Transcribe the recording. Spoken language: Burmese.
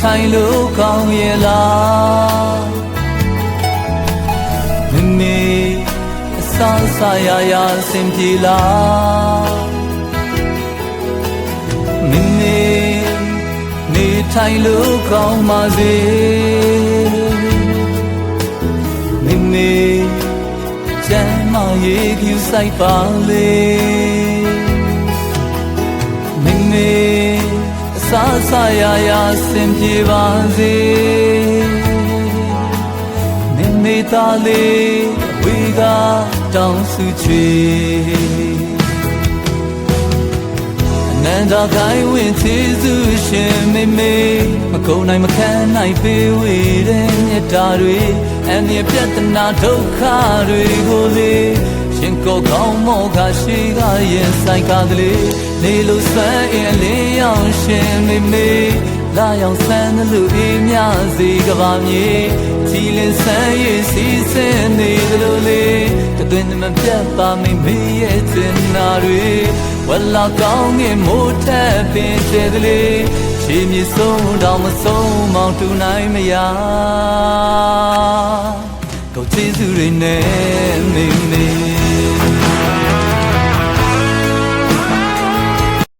ထိုင်လို့ကောင်းရဲ့လားမမေအစားစားရရစင်ပြေလားမမေနေထိုင်လို့ကောင်းပါစေမမေကျမ်းမာရေးကျူဆိုင်ပါလေမမေအစားစားရရစင်ပြေပါစေမမေသားလေးဝေကတောင်းစုချွေအနန္တကိုင်းဝင်ချီစုရှင်မမေမကုန်နိုင်မခံနိုင်ပေးဝေတဲ့မြတ်တာတွေအမြဲပြဿနာဒုက္ခတွေကိုလေရှင်ကိုကောင်းမောကရှိကရင်ဆိုင်ကားကလေးနေလို့ဆွမ်းအင်းလင်းရောက်ရှင်မေမေလာရောက်ဆန်းလူအေးမြစေကဘာမြေကြည်လင်ဆန်းရဲ့စီစင်းနေလို့လေတွင်မပြတ်ပါမေမေရဲ့စင်နာတွေဝလာကောင်းငင်မိုးထက်ပင်ကျဲကလေးချီမြေဆုံးတော့မဆုံးမောင်တူနိုင်မရကိုကျေးဇူးတွေနဲ့မေမေ